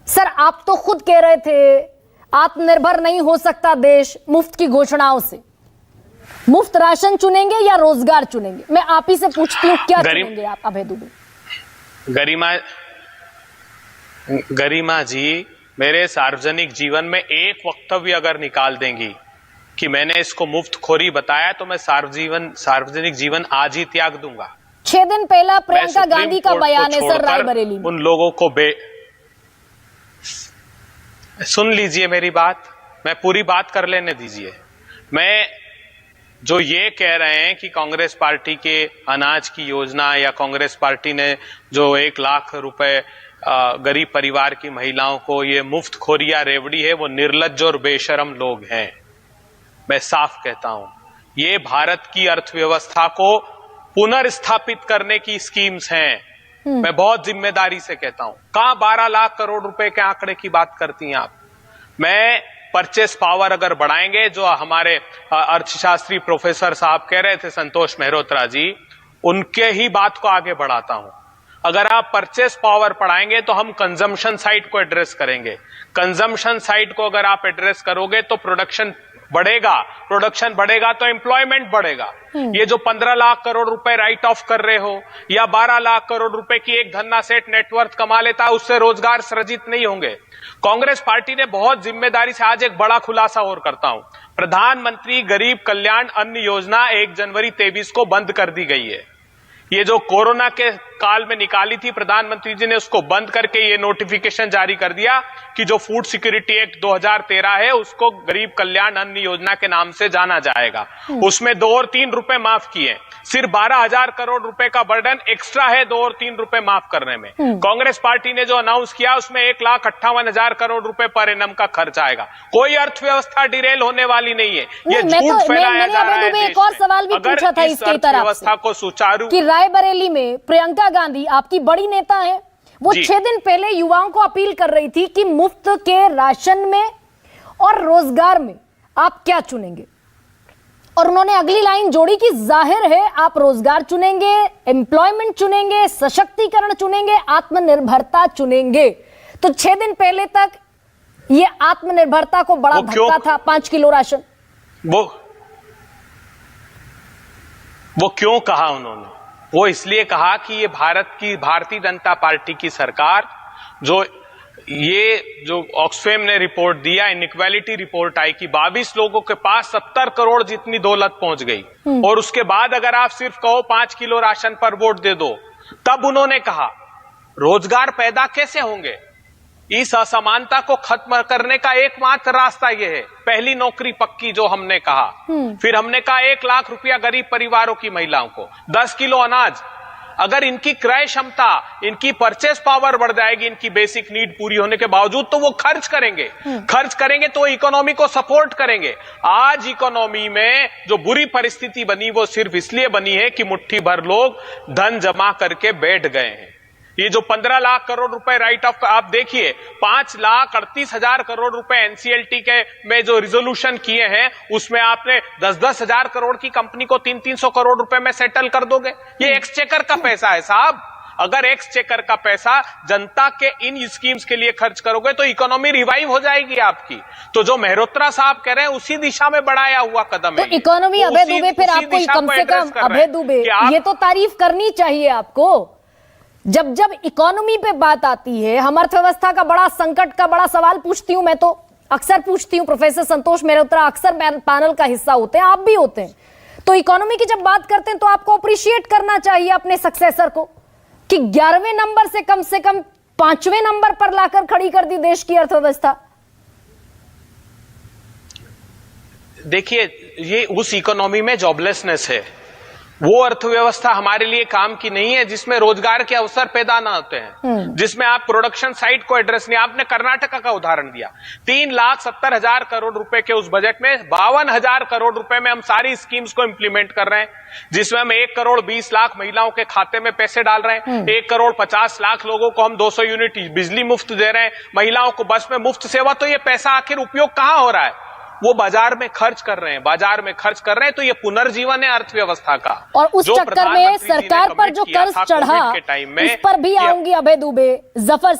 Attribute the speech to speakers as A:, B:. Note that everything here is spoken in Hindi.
A: सर, आप तो खुद कह रहे थे आत्मनिर्भर नहीं हो सकता देश मुफ्त की घोषणाओं से। मुफ्त राशन चुनेंगे या रोजगार चुनेंगे? मैं आप ही से पूछती हूँ, क्या चुनेंगे आप अभय दुबे?
B: गरिमा जी, मेरे सार्वजनिक जीवन में एक वक्तव्य अगर निकाल देंगी कि मैंने इसको मुफ्तखोरी बताया तो मैं सार्वजनिक जीवन आज ही त्याग दूंगा।
A: 6 दिन पहला प्रियंका गांधी का बयान है सर रायबरेली में।
B: उन लोगों को सुन लीजिए मेरी बात, मैं पूरी बात कर लेने दीजिए। मैं जो ये कह रहे हैं कि कांग्रेस पार्टी के अनाज की योजना या कांग्रेस पार्टी ने जो 1 लाख रुपए गरीब परिवार की महिलाओं को ये मुफ्तखोरी या रेवड़ी है, वो निर्लज्ज और बेशरम लोग हैं। मैं साफ कहता हूं, ये भारत की अर्थव्यवस्था को पुनर्स्थापित करने की स्कीम्स हैं। मैं बहुत जिम्मेदारी से कहता हूं। कहां 12 लाख करोड़ रुपए के आंकड़े की बात करती हैं आप? मैं परचेस पावर अगर बढ़ाएंगे, जो हमारे अर्थशास्त्री प्रोफेसर साहब कह रहे थे, संतोष मेहरोत्रा जी, उनके ही बात को आगे बढ़ाता हूं। अगर आप परचेस पावर बढ़ाएंगे तो हम कंजम्पशन साइड को एड्रेस करेंगे। कंजम्पशन साइड को अगर आप एड्रेस करोगे तो प्रोडक्शन बढ़ेगा तो एम्प्लॉयमेंट बढ़ेगा। ये जो 15 लाख करोड़ रुपए राइट ऑफ कर रहे हो या 12 लाख करोड़ रुपए की एक धन्ना सेठ नेटवर्थ कमा लेता है, उससे रोजगार सृजित नहीं होंगे। कांग्रेस पार्टी ने बहुत जिम्मेदारी से, आज एक बड़ा खुलासा और करता हूं, प्रधानमंत्री गरीब कल्याण अन्न योजना 1 जनवरी 23 को बंद कर दी गई है। ये जो कोरोना के काल में निकाली थी, प्रधानमंत्री जी ने उसको बंद करके ये नोटिफिकेशन जारी कर दिया कि जो फूड सिक्योरिटी एक्ट 2013 है उसको गरीब कल्याण अन्न योजना के नाम से जाना जाएगा। उसमें 2 और 3 रुपए माफ किए। सिर्फ 12,000 करोड़ रुपए का बर्डन एक्स्ट्रा है 2 और 3 रुपए माफ करने में। कांग्रेस पार्टी ने जो अनाउंस किया उसमें 1,58,000 करोड़ रुपए पर एनम का खर्च आएगा। कोई अर्थव्यवस्था डिरेल होने वाली नहीं है। ये झूठ फैलाया जा रहा है।
A: एक और सवाल भी पूछा था इसकी तरफ
B: अर्थव्यवस्था को सुचारू
A: कि रायबरेली में प्रियंका गांधी आपकी बड़ी नेता है, वो 6 दिन पहले युवाओं को अपील कर रही थी कि मुफ्त के राशन में और रोजगार में आप क्या चुनेंगे, और उन्होंने अगली लाइन जोड़ी कि जाहिर है आप रोजगार चुनेंगे, एम्प्लॉयमेंट चुनेंगे, सशक्तिकरण चुनेंगे, आत्मनिर्भरता चुनेंगे। तो 6 दिन पहले तक ये आत्मनिर्भरता को बड़ा धक्का था 5 किलो राशन।
B: वो क्यों कहा उन्होंने? वो इसलिए कहा कि ये भारतीय जनता पार्टी की सरकार, जो ऑक्सफैम ने रिपोर्ट दिया, इनइक्वालिटी रिपोर्ट आई कि 22 लोगों के पास 70 करोड़ जितनी दौलत पहुंच गई, और उसके बाद अगर आप सिर्फ कहो 5 किलो राशन पर वोट दे दो, तब उन्होंने कहा रोजगार पैदा कैसे होंगे? इस असमानता को खत्म करने का एकमात्र रास्ता यह है, पहली नौकरी पक्की, जो हमने कहा। फिर हमने कहा 1 लाख रुपया गरीब परिवारों की महिलाओं को, 10 किलो अनाज। अगर इनकी क्रय क्षमता, इनकी परचेस पावर बढ़ जाएगी, इनकी बेसिक नीड पूरी होने के बावजूद, तो वो खर्च करेंगे तो इकोनॉमी को सपोर्ट करेंगे। आज इकोनॉमी में जो बुरी परिस्थिति बनी वो सिर्फ इसलिए बनी है कि मुट्ठी भर लोग धन जमा करके बैठ गए हैं। ये जो 15 लाख करोड़ रुपए राइट ऑफ, आप देखिए 5,38,000 करोड़ रुपए एनसीएलटी के में जो रिजोल्यूशन किए हैं, उसमें आपने 10-10 हजार करोड़ की कंपनी को 300-300 करोड़ रुपए में सेटल कर दोगे। ये एक्सचेकर का पैसा है साहब। अगर एक्सचेकर का पैसा जनता के इन स्कीम्स के लिए खर्च करोगे तो इकोनॉमी रिवाइव हो जाएगी आपकी। तो जो मेहरोत्रा साहब कह रहे हैं उसी दिशा में बढ़ाया हुआ कदम है।
A: तो इकोनॉमी अभय दुबे, फिर आपको कम से कम अभय दुबे ये तो तारीफ करनी चाहिए आपको। जब इकोनॉमी पे बात आती है, हम अर्थव्यवस्था का बड़ा संकट का बड़ा सवाल पूछती हूं, मैं तो अक्सर पूछती हूं, प्रोफेसर संतोष मेहरोत्रा अक्सर पैनल का हिस्सा होते हैं, आप भी होते हैं। तो इकोनॉमी की जब बात करते हैं तो आपको अप्रिशिएट करना चाहिए अपने सक्सेसर को कि 11वें नंबर से कम 5वें नंबर पर लाकर खड़ी कर दी देश की अर्थव्यवस्था।
B: देखिए, ये उस इकोनॉमी में जॉबलेसनेस है, वो अर्थव्यवस्था हमारे लिए काम की नहीं है जिसमें रोजगार के अवसर पैदा ना होते हैं, जिसमें आप प्रोडक्शन साइड को एड्रेस नहीं। आपने कर्नाटका का उदाहरण दिया, 3,70,000 करोड़ रुपए के उस बजट में 52,000 करोड़ रुपए में हम सारी स्कीम्स को इंप्लीमेंट कर रहे हैं, जिसमें हम 1 करोड़ 20 लाख महिलाओं के खाते में पैसे डाल रहे हैं। 1 करोड़ 50 लाख लोगों को हम 200 यूनिट बिजली मुफ्त दे रहे हैं, महिलाओं को बस में मुफ्त सेवा। तो ये पैसा आखिर उपयोग कहां हो रहा है? वो बाजार में खर्च कर रहे हैं। तो ये पुनर्जीवन है अर्थव्यवस्था का।
A: और उस चक्कर में सरकार पर जो कर्ज चढ़ा, उस पर भी आऊंगी अभय दुबे। जफर